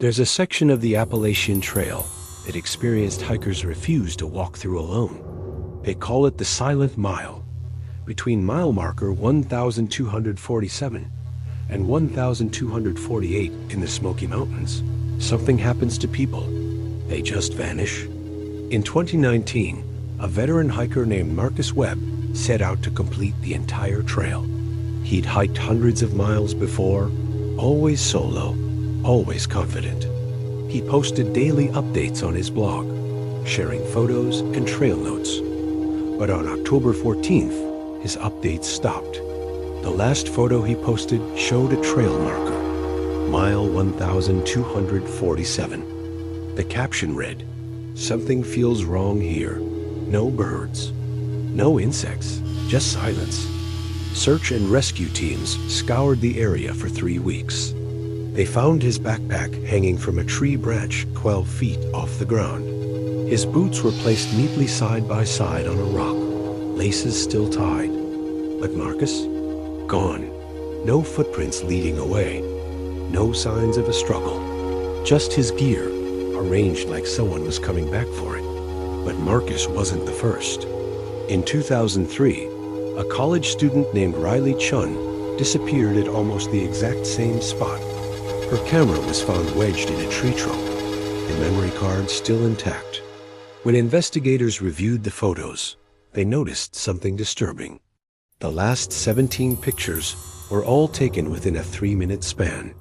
There's a section of the Appalachian Trail that experienced hikers refuse to walk through alone. They call it the Silent Mile. Between mile marker 1,247 and 1,248 in the Smoky Mountains, something happens to people. They just vanish. In 2019, a veteran hiker named Marcus Webb set out to complete the entire trail. He'd hiked hundreds of miles before, always solo, always confident. He posted daily updates on his blog, sharing photos and trail notes. But on October 14th, his updates stopped. The last photo he posted showed a trail marker, mile 1,247. The caption read, "Something feels wrong here. No birds, no insects, just silence." Search and rescue teams scoured the area for 3 weeks. They found his backpack hanging from a tree branch 12 feet off the ground. His boots were placed neatly side by side on a rock, laces still tied. But Marcus? Gone. No footprints leading away. No signs of a struggle. Just his gear, arranged like someone was coming back for it. But Marcus wasn't the first. In 2003, a college student named Chen disappeared at almost the exact same spot. Her camera was found wedged in a tree trunk, the memory card still intact. When investigators reviewed the photos, they noticed something disturbing. The last 17 pictures were all taken within a 3-minute span.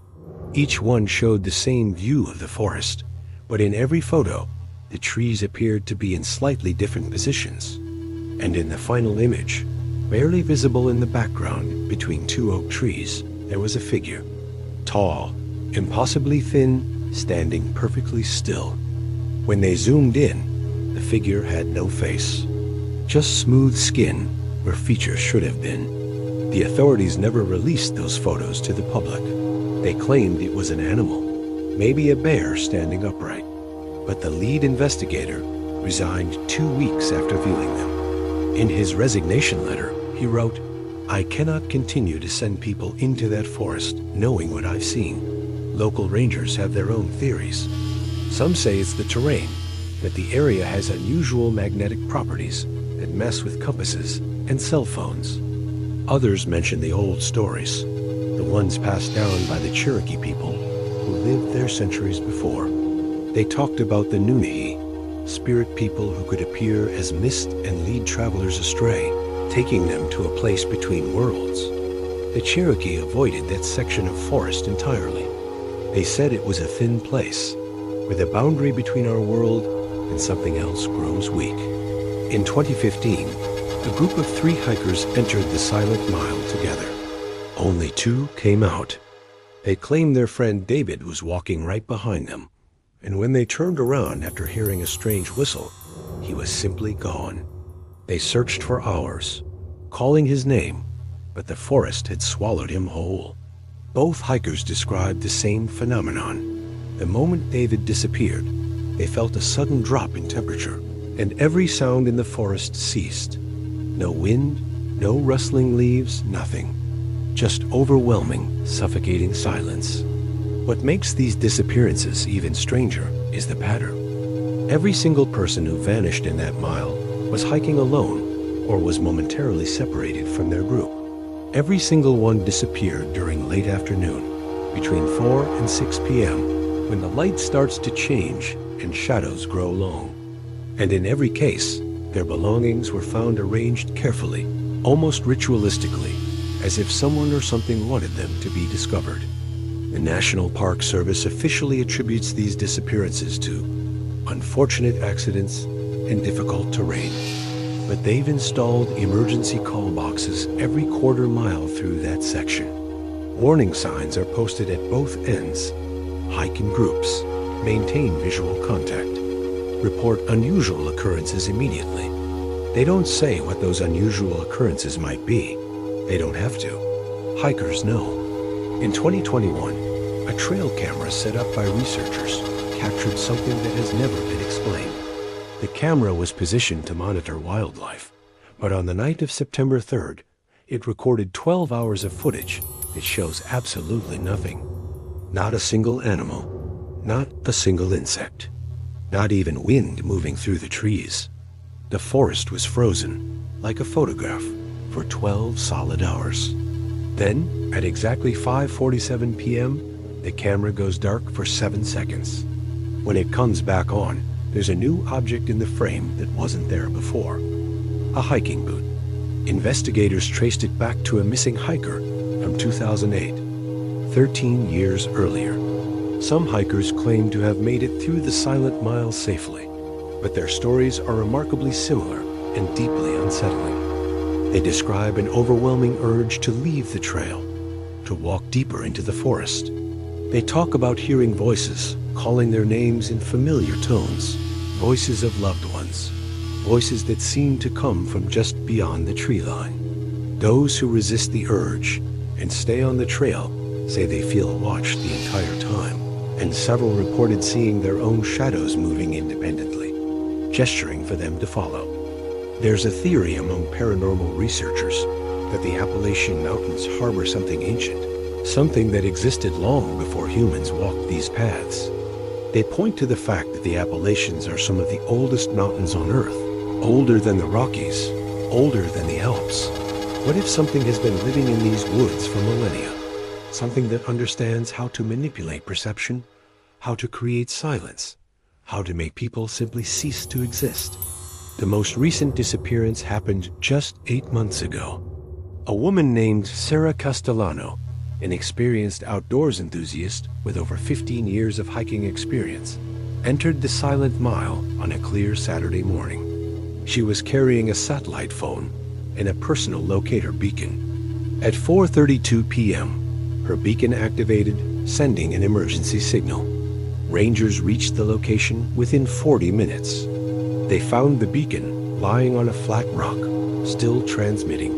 Each one showed the same view of the forest, but in every photo, the trees appeared to be in slightly different positions. And in the final image, barely visible in the background between 2 oak trees, there was a figure. Tall, impossibly thin, standing perfectly still. When they zoomed in, the figure had no face. Just smooth skin where features should have been. The authorities never released those photos to the public. They claimed it was an animal, maybe a bear standing upright. But the lead investigator resigned 2 weeks after viewing them. In his resignation letter, he wrote, "I cannot continue to send people into that forest knowing what I've seen. Local rangers have their own theories. Some say it's the terrain, that the area has unusual magnetic properties that mess with compasses and cell phones. Others mention the old stories, the ones passed down by the Cherokee people who lived there centuries before. They talked about the Nunahi, spirit people who could appear as mist and lead travelers astray, taking them to a place between worlds. The Cherokee avoided that section of forest entirely. They said it was a thin place, where the boundary between our world and something else grows weak." In 2015, a group of 3 hikers entered the Silent Mile together. Only 2 came out. They claimed their friend David was walking right behind them, and when they turned around after hearing a strange whistle, he was simply gone. They searched for hours, calling his name, but the forest had swallowed him whole. Both hikers described the same phenomenon. The moment David disappeared, they felt a sudden drop in temperature, and every sound in the forest ceased. No wind, no rustling leaves, nothing. Just overwhelming, suffocating silence. What makes these disappearances even stranger is the pattern. Every single person who vanished in that mile was hiking alone or was momentarily separated from their group. Every single one disappeared during late afternoon, between 4 and 6 p.m., when the light starts to change and shadows grow long. And in every case, their belongings were found arranged carefully, almost ritualistically, as if someone or something wanted them to be discovered. The National Park Service officially attributes these disappearances to unfortunate accidents and difficult terrain. But they've installed emergency call boxes every quarter-mile through that section. Warning signs are posted at both ends. Hike in groups, maintain visual contact, report unusual occurrences immediately. They don't say what those unusual occurrences might be. They don't have to. Hikers know. In 2021, a trail camera set up by researchers captured something that has never been explained. The camera was positioned to monitor wildlife, but on the night of September 3rd, it recorded 12 hours of footage that shows absolutely nothing. Not a single animal, Not a single insect. Not even wind moving through the trees. The forest was frozen, like a photograph, for 12 solid hours. Then, at exactly 5:47 p.m., the camera goes dark for 7 seconds. When it comes back on, there's a new object in the frame that wasn't there before. A hiking boot. Investigators traced it back to a missing hiker from 2008, 13 years earlier. Some hikers claim to have made it through the Silent Mile safely, but their stories are remarkably similar and deeply unsettling. They describe an overwhelming urge to leave the trail, to walk deeper into the forest. They talk about hearing voices, calling their names in familiar tones, voices of loved ones, voices that seem to come from just beyond the tree line. Those who resist the urge and stay on the trail say they feel watched the entire time, and several reported seeing their own shadows moving independently, gesturing for them to follow. There's a theory among paranormal researchers that the Appalachian Mountains harbor something ancient, something that existed long before humans walked these paths. They point to the fact that the Appalachians are some of the oldest mountains on Earth, older than the Rockies, older than the Alps. What if something has been living in these woods for millennia? Something that understands how to manipulate perception, how to create silence, how to make people simply cease to exist. The most recent disappearance happened just 8 months ago. A woman named Sarah Castellano, an experienced outdoors enthusiast with over 15 years of hiking experience, entered the Silent Mile on a clear Saturday morning. She was carrying a satellite phone and a personal locator beacon. At 4:32 p.m., her beacon activated, sending an emergency signal. Rangers reached the location within 40 minutes. They found the beacon lying on a flat rock, still transmitting.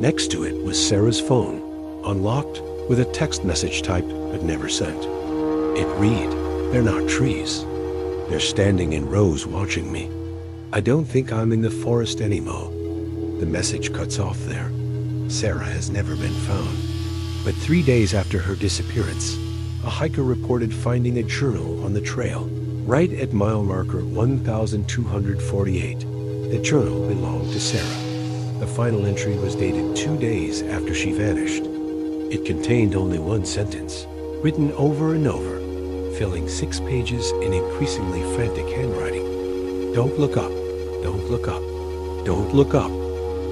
Next to it was Sarah's phone, unlocked, with a text message typed but never sent. It read, "They're not trees. They're standing in rows watching me. I don't think I'm in the forest anymore." The message cuts off there. Sarah has never been found. But 3 days after her disappearance, a hiker reported finding a journal on the trail, right at mile marker 1,248. The journal belonged to Sarah. The final entry was dated 2 days after she vanished. It contained only one sentence, written over and over, filling 6 pages in increasingly frantic handwriting. "Don't look up. Don't look up. Don't look up.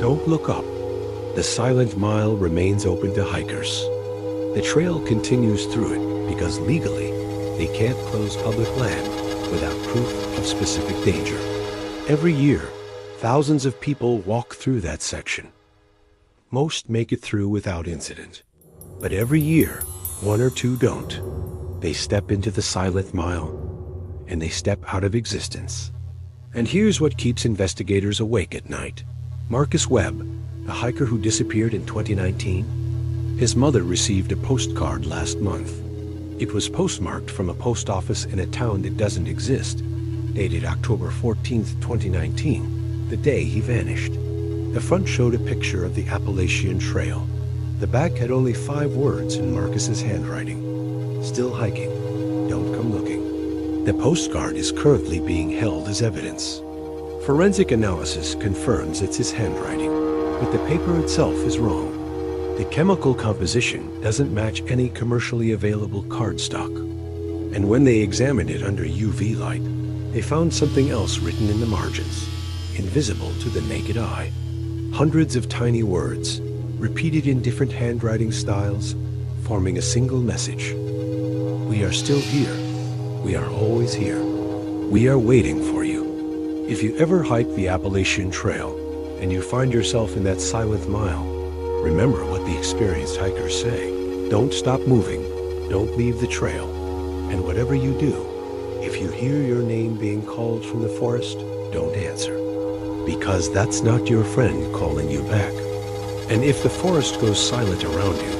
Don't look up." The Silent Mile remains open to hikers. The trail continues through it because legally they can't close public land without proof of specific danger. Every year, thousands of people walk through that section. Most make it through without incident. But every year, 1 or 2 don't. They step into the Silent Mile, and they step out of existence. And here's what keeps investigators awake at night. Marcus Webb, a hiker who disappeared in 2019, his mother received a postcard last month. It was postmarked from a post office in a town that doesn't exist, dated October 14th, 2019, the day he vanished. The front showed a picture of the Appalachian Trail. The back had only 5 words in Marcus's handwriting. "Still hiking. Don't come looking." The postcard is currently being held as evidence. Forensic analysis confirms it's his handwriting, but the paper itself is wrong. The chemical composition doesn't match any commercially available cardstock. And when they examined it under UV light, they found something else written in the margins, invisible to the naked eye. Hundreds of tiny words, repeated in different handwriting styles, forming a single message. "We are still here. We are always here. We are waiting for you." If you ever hike the Appalachian Trail and you find yourself in that Silent Mile, remember what the experienced hikers say. Don't stop moving. Don't leave the trail. And whatever you do, if you hear your name being called from the forest, don't answer. Because that's not your friend calling you back. And if the forest goes silent around you,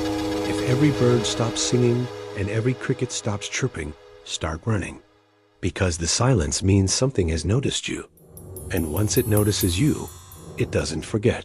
if every bird stops singing and every cricket stops chirping, start running. Because the silence means something has noticed you. And once it notices you, it doesn't forget.